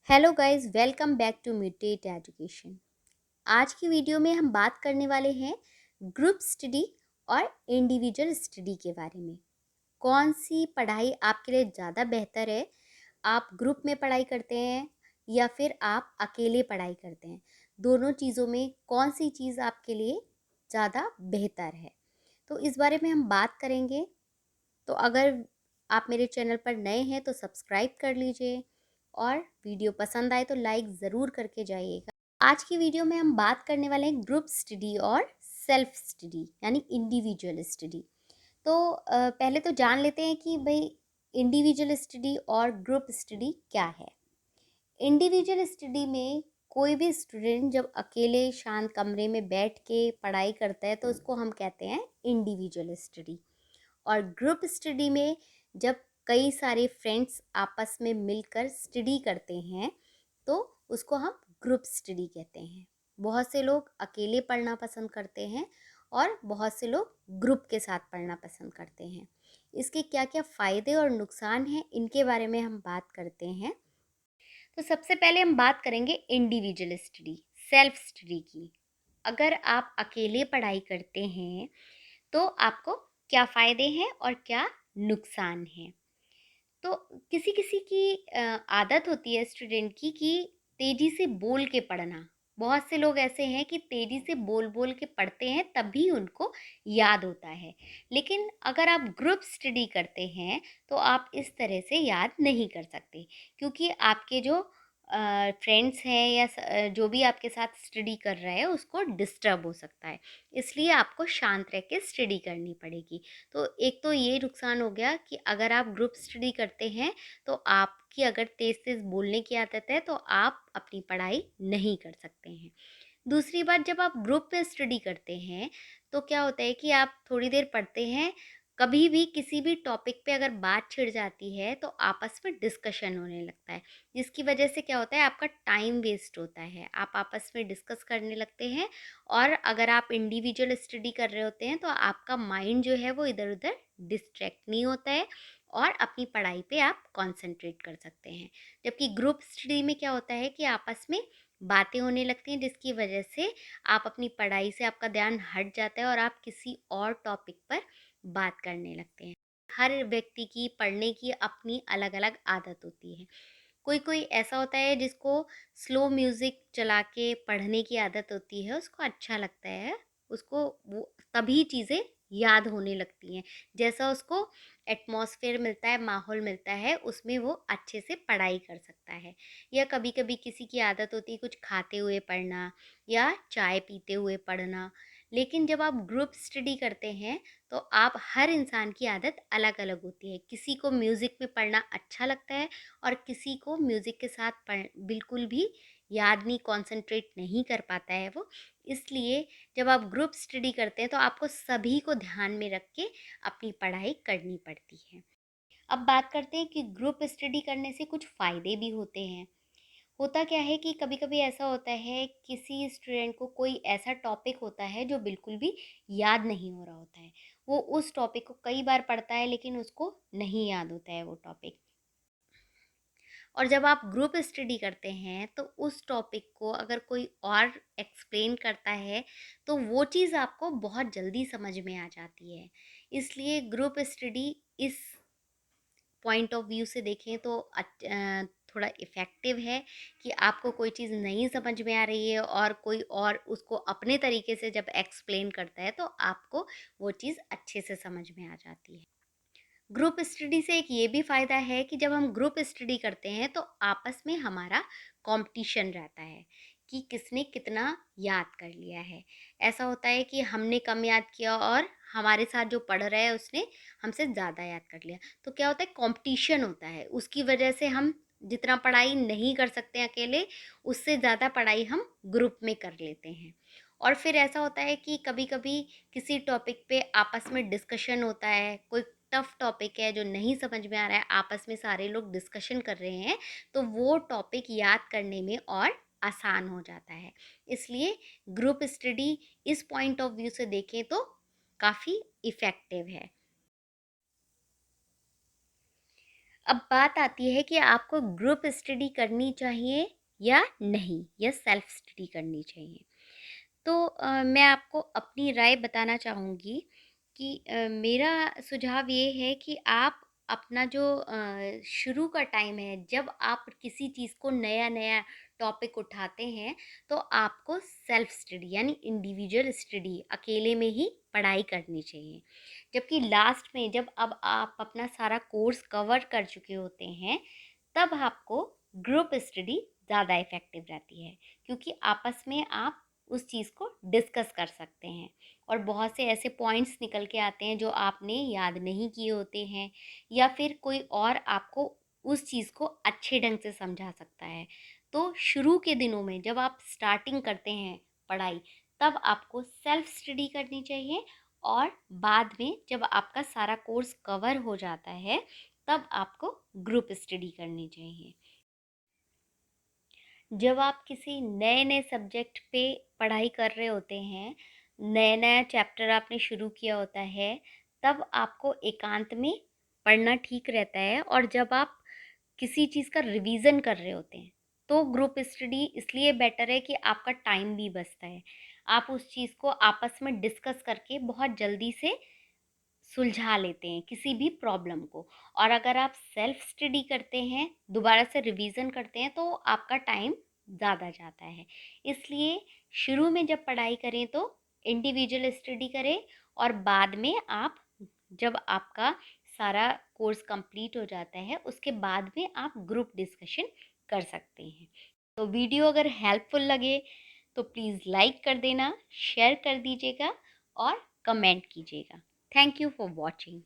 Hello guys, welcome back to Mutate Education. आज की video में हम बात करने वाले हैं ग्रुप स्टडी और इंडिविजुअल स्टडी के बारे में। कौन सी पढ़ाई आपके लिए ज़्यादा बेहतर है? आप ग्रुप में पढ़ाई करते हैं या फिर आप अकेले पढ़ाई करते हैं? दोनों चीज़ों में कौन सी चीज़ आपके लिए ज़्यादा बेहतर है? तो इस बारे में हम बात करेंगे। तो अगर आप मेरे चैनल पर नए हैं तो सब्सक्राइब कर लीजिए और वीडियो पसंद आए तो लाइक ज़रूर करके जाइएगा। आज की वीडियो में हम बात करने वाले हैं ग्रुप स्टडी और सेल्फ स्टडी यानी इंडिविजुअल स्टडी। तो पहले तो जान लेते हैं कि भाई इंडिविजुअल स्टडी और ग्रुप स्टडी क्या है। इंडिविजुअल स्टडी में कोई भी स्टूडेंट जब अकेले शांत कमरे में बैठ के पढ़ाई करता है तो उसको हम कहते हैं इंडिविजुअल स्टडी। और ग्रुप स्टडी में जब कई सारे फ्रेंड्स आपस में मिलकर स्टडी करते हैं तो उसको हम ग्रुप स्टडी कहते हैं। बहुत से लोग अकेले पढ़ना पसंद करते हैं और बहुत से लोग ग्रुप के साथ पढ़ना पसंद करते हैं। इसके क्या क्या फ़ायदे और नुकसान हैं इनके बारे में हम बात करते हैं। तो सबसे पहले हम बात करेंगे इंडिविजुअल स्टडी, सेल्फ स्टडी की। अगर आप अकेले पढ़ाई करते हैं तो आपको क्या फ़ायदे हैं और क्या नुकसान हैं। तो किसी किसी की आदत होती है स्टूडेंट की कि तेज़ी से बोल के पढ़ना। बहुत से लोग ऐसे हैं कि तेज़ी से बोल बोल के पढ़ते हैं तभी उनको याद होता है। लेकिन अगर आप ग्रुप स्टडी करते हैं तो आप इस तरह से याद नहीं कर सकते, क्योंकि आपके जो फ्रेंड्स हैं या जो भी आपके साथ स्टडी कर रहा है उसको डिस्टर्ब हो सकता है। इसलिए आपको शांत रह के स्टडी करनी पड़ेगी। तो एक तो ये नुकसान हो गया कि अगर आप ग्रुप स्टडी करते हैं तो आपकी अगर तेज़ तेज़ बोलने की आदत है तो आप अपनी पढ़ाई नहीं कर सकते हैं। दूसरी बात, जब आप ग्रुप में स्टडी करते हैं तो क्या होता है कि आप थोड़ी देर पढ़ते हैं, कभी भी किसी भी टॉपिक पे अगर बात छिड़ जाती है तो आपस में डिस्कशन होने लगता है, जिसकी वजह से क्या होता है आपका टाइम वेस्ट होता है। आप आपस में डिस्कस करने लगते हैं और अगर आप इंडिविजुअल स्टडी कर रहे होते हैं तो आपका माइंड जो है वो इधर उधर डिस्ट्रैक्ट नहीं होता है और अपनी पढ़ाई पे आप कंसंट्रेट कर सकते हैं। जबकि ग्रुप स्टडी में क्या होता है कि आपस में बातें होने लगती हैं, जिसकी वजह से आप अपनी पढ़ाई से आपका ध्यान हट जाता है और आप किसी और टॉपिक पर बात करने लगते हैं। हर व्यक्ति की पढ़ने की अपनी अलग अलग आदत होती है। कोई कोई ऐसा होता है जिसको स्लो म्यूज़िक चला के पढ़ने की आदत होती है, उसको अच्छा लगता है, उसको वो तभी चीज़ें याद होने लगती हैं। जैसा उसको एटमॉस्फेयर मिलता है, माहौल मिलता है, उसमें वो अच्छे से पढ़ाई कर सकता है। या कभी-कभी किसी की आदत होती है कुछ खाते हुए पढ़ना या चाय पीते हुए पढ़ना। लेकिन जब आप ग्रुप स्टडी करते हैं तो आप हर इंसान की आदत अलग-अलग होती है। किसी को म्यूज़िक में पढ़ना अच्छा लगता है और किसी को म्यूज़िक के साथ पढ़ बिल्कुल भी याद नहीं, कॉन्सन्ट्रेट नहीं कर पाता है वो। इसलिए जब आप ग्रुप स्टडी करते हैं तो आपको सभी को ध्यान में रख के अपनी पढ़ाई करनी पड़ती है। अब बात करते हैं कि ग्रुप स्टडी करने से कुछ फ़ायदे भी होते हैं। होता क्या है कि कभी-कभी ऐसा होता है किसी स्टूडेंट को कोई ऐसा टॉपिक होता है जो बिल्कुल भी याद नहीं हो रहा होता है। वो उस टॉपिक को कई बार पढ़ता है लेकिन उसको नहीं याद होता है वो टॉपिक। और जब आप ग्रुप स्टडी करते हैं तो उस टॉपिक को अगर कोई और एक्सप्लेन करता है तो वो चीज़ आपको बहुत जल्दी समझ में आ जाती है। इसलिए ग्रुप स्टडी इस पॉइंट ऑफ व्यू से देखें तो थोड़ा इफ़ेक्टिव है कि आपको कोई चीज़ नहीं समझ में आ रही है और कोई और उसको अपने तरीके से जब एक्सप्लेन करता है तो आपको वो चीज़ अच्छे से समझ में आ जाती है। ग्रुप स्टडी से एक ये भी फ़ायदा है कि जब हम ग्रुप स्टडी करते हैं तो आपस में हमारा कंपटीशन रहता है कि किसने कितना याद कर लिया है। ऐसा होता है कि हमने कम याद किया और हमारे साथ जो पढ़ रहा है उसने हमसे ज़्यादा याद कर लिया। तो क्या होता है, कंपटीशन होता है। उसकी वजह से हम जितना पढ़ाई नहीं कर सकते हैं अकेले, उससे ज़्यादा पढ़ाई हम ग्रुप में कर लेते हैं। और फिर ऐसा होता है कि कभी-कभी किसी टॉपिक पे आपस में डिस्कशन होता है, कोई टफ टॉपिक है जो नहीं समझ में आ रहा है, आपस में सारे लोग डिस्कशन कर रहे हैं, तो वो टॉपिक याद करने में और आसान हो जाता है। इसलिए ग्रुप स्टडी इस पॉइंट ऑफ व्यू से देखें तो काफ़ी इफ़ेक्टिव है। अब बात आती है कि आपको ग्रुप स्टडी करनी चाहिए या नहीं, या सेल्फ स्टडी करनी चाहिए। तो मैं आपको अपनी राय बताना चाहूँगी कि मेरा सुझाव ये है कि आप अपना जो शुरू का टाइम है, जब आप किसी चीज़ को नया-नया टॉपिक उठाते हैं, तो आपको सेल्फ स्टडी यानी इंडिविजुअल स्टडी अकेले में ही पढ़ाई करनी चाहिए। जबकि लास्ट में जब अब आप अपना सारा कोर्स कवर कर चुके होते हैं, तब आपको ग्रुप स्टडी ज़्यादा इफ़ेक्टिव रहती है, क्योंकि आपस में आप उस चीज़ को डिस्कस कर सकते हैं और बहुत से ऐसे पॉइंट्स निकल के आते हैं जो आपने याद नहीं किए होते हैं, या फिर कोई और आपको उस चीज़ को अच्छे ढंग से समझा सकता है। तो शुरू के दिनों में जब आप स्टार्टिंग करते हैं पढ़ाई, तब आपको सेल्फ स्टडी करनी चाहिए, और बाद में जब आपका सारा कोर्स कवर हो जाता है, तब आपको ग्रुप स्टडी करनी चाहिए। जब आप किसी नए-नए सब्जेक्ट पे पढ़ाई कर रहे होते हैं, नया-नया चैप्टर आपने शुरू किया होता है, तब आपको एकांत में पढ़ना ठीक रहता है, और जब आप किसी चीज़ का रिवीजन कर रहे होते हैं, तो ग्रुप स्टडी इसलिए बेटर है कि आपका टाइम भी बचता है। आप उस चीज़ को आपस में डिस्कस करके बहुत जल्दी से सुलझा लेते हैं किसी भी प्रॉब्लम को। और अगर आप सेल्फ स्टडी करते हैं, दोबारा से रिवीजन करते हैं, तो आपका टाइम ज़्यादा जाता है। इसलिए शुरू में जब पढ़ाई करें तो इंडिविजुअल स्टडी करें, और बाद में आप, जब आपका सारा कोर्स कंप्लीट हो जाता है, उसके बाद में आप ग्रुप डिस्कशन कर सकते हैं। तो वीडियो अगर हेल्पफुल लगे तो प्लीज़ लाइक कर देना, शेयर कर दीजिएगा और कमेंट कीजिएगा। Thank you for watching.